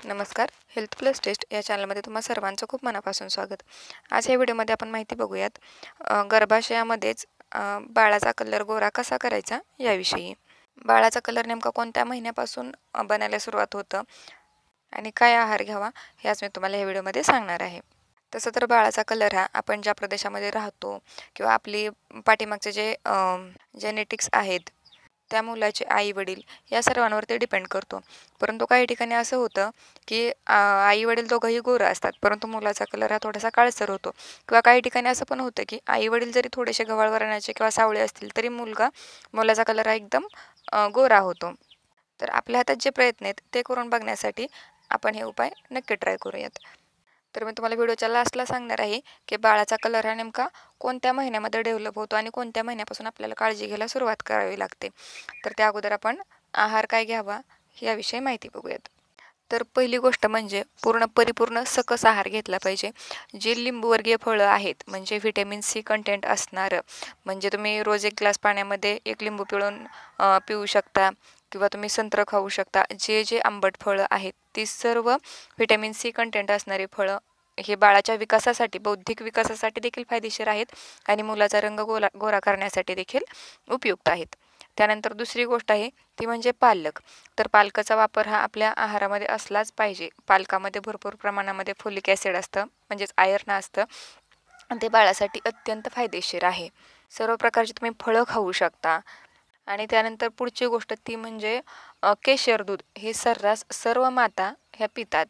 नमस्कार. Health plus taste या चॅनलमध्ये तुम्हा सर्वांचं खूप मनापासून स्वागत. आज या व्हिडिओमध्ये आपण माहिती बघूयात गर्भाशयामध्येच बाळाचा कलर गोरा कसा करायचा याविषयी. बाळाचा कलर नेमका कोणत्या महिन्यापासून बनायला सुरुवात होतं आणि काय आहार घ्यावा हे आज मी तुम्हाला या व्हिडिओमध्ये सांगणार आहे. तसं तर बाळाचा कलर हा आपण ज्या प्रदेशामध्ये राहतो किंवा आपली पाठीमागचे जे जेनेटिक्स आहेत त्या मुलाचे आई-वडील या सर्वांवर ते डिपेंड करतो. परंतु काही ठिकाणी असं होतं, की आई-वडील दोघंही गोरे असतात, परंतु मुलाचा कलर हा थोडासा काळसर होतो किंवा काही ठिकाणी असं पण होतं, की आई-वडील जरी थोडेसे गव्हाळ वर्णाचे किंवा सावळे असतील, तरी मुलाचा कलर हा एकदम गोरा होतो. तर आपल्या हातात जे प्रयत्न आहेत, ते करून बघण्यासाठी आपण हे उपाय नक्की ट्राय करूयात. तर मी तुम्हाला व्हिडिओच्या लास्टला सांगणार आहे, की बाळाचा कलर हा नेमका कोणत्या महिन्यामध्ये डेव्हलप होतो आणि कोणत्या महिन्यापासून आपल्याला काळजी घ्यायला सुरुवात करावी लागते. तर त्या अगोदर आपण आहार काय घ्यावा याविषयी माहिती बघूयात. तर पहिली गोष्ट म्हणजे परिपूर्ण सकस आहार घेतला पाहिजे. जे लिंबूवर्गीय फळं आहेत म्हणजे व्हिटॅमिन सी कंटेंट असणारं, म्हणजे तुम्ही रोज 1 ग्लास पाण्यामध्ये 1 लिंबू पिळून पिऊ शकता किंवा तुम्ही संत्रं खाऊ शकता. जे आंबट फळं आहेत ती सर्व व्हिटॅमिन सी कंटेंट असणारी फळं हे बाळाच्या विकासासाठी, बौद्धिक विकासासाठी देखील फायदेशीर आहेत आणि मुलाचा रंग गोरा करण्यासाठी देखील उपयुक्त आहेत. त्यानंतर दुसरी गोष्ट आहे ती म्हणजे पालक. तर पालकाचा वापर हा आपल्या आहारामध्ये असलाच पाहिजे. पालकामध्ये भरपूर प्रमाणामध्ये फोलिक ॲसिड असतं, म्हणजेच आयर्न असतं आणि ते बाळासाठी अत्यंत फायदेशीर आहे. सर्व प्रकारची तुम्ही फळं खाऊ शकता. आणि त्यानंतर पुढची गोष्ट ती म्हणजे केशर दूध हे सर्रास सर्व माता ह्या पितात.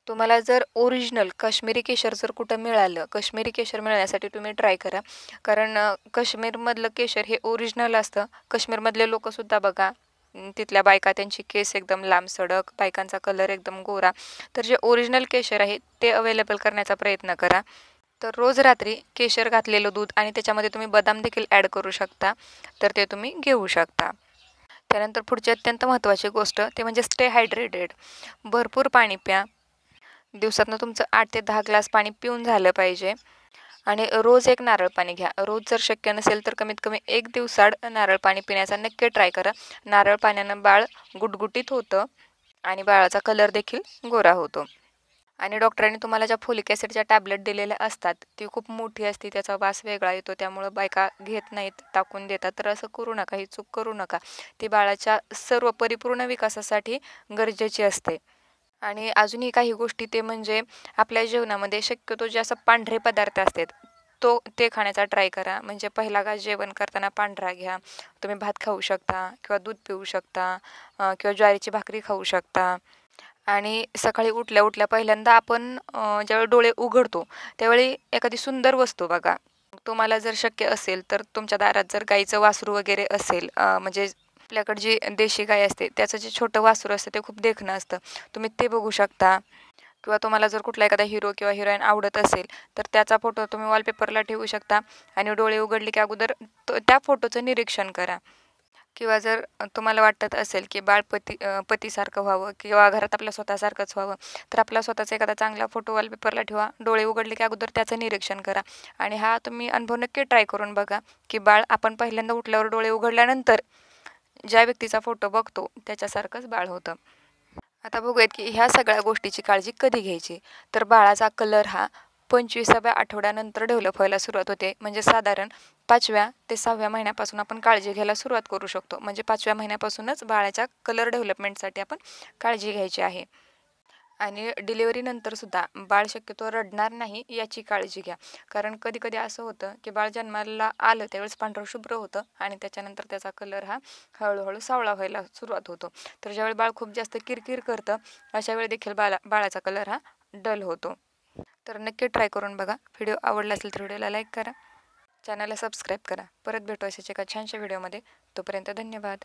तुम्हाला जर ओरिजिनल काश्मीरी केशर जर कुठं मिळालं, काश्मीरी केशर मिळण्यासाठी तुम्ही ट्राय करा. कारण काश्मीरमधलं केशर हे ओरिजिनल असतं. काश्मीरमधले लोकंसुद्धा बघा, तिथल्या बायका त्यांची केस एकदम लांबसडक, बायकांचा कलर एकदम गोरा. तर जे ओरिजिनल केशर आहे ते अवेलेबल करण्याचा प्रयत्न करा. तर रोज रात्री केशर घातलेलं दूध आणि त्याच्यामध्ये तुम्ही बदाम देखील ॲड करू शकता. तर ते तुम्ही घेऊ शकता. त्यानंतर पुढची अत्यंत महत्त्वाची गोष्ट ते म्हणजे स्टे हायड्रेटेड. भरपूर पाणी प्या. दिवसातनं तुमचं 8 ते 10 ग्लास पाणी पिऊन झालं पाहिजे आणि रोज 1 नारळ पाणी घ्या. रोज जर शक्य नसेल तर कमीत कमी 1 दिवसाआड नारळ पाणी पिण्याचा नक्की ट्राय करा. नारळ पाण्यानं बाळ गुटगुटीत होतं आणि बाळाचा कलर देखील गोरा होतो. आणि डॉक्टरांनी तुम्हाला ज्या फोलिक ॲसिडच्या टॅबलेट दिलेल्या असतात, ती खूप मोठी असते, त्याचा वास वेगळा येतो, त्यामुळं बायका घेत नाहीत, टाकून देतात. तर असं करू नका, ही चूक करू नका. ती बाळाच्या सर्व परिपूर्ण विकासासाठी गरजेची असते. आणि अजूनही काही गोष्टी ते म्हणजे आपल्या जेवणामध्ये शक्यतो जे असं पांढरे पदार्थ असतात ते खाण्याचा ट्राय करा. म्हणजे पहिला घास जेवण करताना पांढरा घ्या. तुम्ही भात खाऊ शकता किंवा दूध पिऊ शकता किंवा ज्वारीची भाकरी खाऊ शकता. आणि सकाळी उठल्या-उठल्या पहिल्यांदा आपण ज्यावेळी डोळे उघडतो, त्यावेळी एखादी सुंदर वस्तू बघा. तुम्हाला जर शक्य असेल, तर तुमच्या दारात जर गाईचं वासरू वगैरे असेल, म्हणजे आपल्याकडे जी देशी गाय असते, त्याचं जे छोटं वासरू असतं, ते खूप देखणं असतं. तुम्ही ते बघू शकता किंवा तुम्हाला जर कुठला एखादा हिरो किंवा हिरोईन आवडत असेल, तर त्याचा फोटो तुम्ही वॉलपेपरला ठेवू शकता आणि डोळे उघडले की अगोदर त्या फोटोचं निरीक्षण करा. किंवा जर तुम्हाला वाटत असेल की बाळ पतीसारखं व्हावं किंवा घरात आपल्या स्वतःसारखंच व्हावं, तर आपला स्वतःचा एखादा चांगला फोटो वॉलपेपरला ठेवा. डोळे उघडले की अगोदर त्याचं निरीक्षण करा आणि हा तुम्ही अनुभव नक्की ट्राय करून बघा, की बाळ आपण पहिल्यांदा उठल्यावर डोळे उघडल्यानंतर ज्या व्यक्तीचा फोटो बघतो त्याच्यासारखंच बाळ होतं. आता बघूयात की ह्या सगळ्या गोष्टीची काळजी कधी घ्यायची. तर बाळाचा कलर हा 25व्या आठवड्यानंतर डेव्हलप व्हायला सुरुवात होते. म्हणजे साधारण 5व्या ते 6व्या महिन्यापासून आपण काळजी घ्यायला सुरुवात करू शकतो. म्हणजे 5व्या महिन्यापासूनच बाळाच्या कलर डेव्हलपमेंटसाठी आपण काळजी घ्यायची आहे. आणि डिलिव्हरीनंतरसुद्धा बाळ शक्यतो रडणार नाही याची काळजी घ्या. कारण कधी-कधी असं होतं, की बाळ जन्माला आलं त्यावेळेस पांढरं-शुभ्र होतं आणि त्याच्यानंतर त्याचा कलर हा हळू सावळा व्हायला सुरुवात होतो. तर ज्यावेळी बाळ खूप जास्त किरकिर करतं, अशा वेळी देखील बाळाचा कलर हा डल होतो. तर नक्की ट्राय करून बघा. व्हिडिओ आवडला असेल तर व्हिडिओला लाईक करा. चॅनलला सबस्क्राईब करा. परत भेटू अशाच एका छानशा व्हिडिओमध्ये. तोपर्यंत धन्यवाद.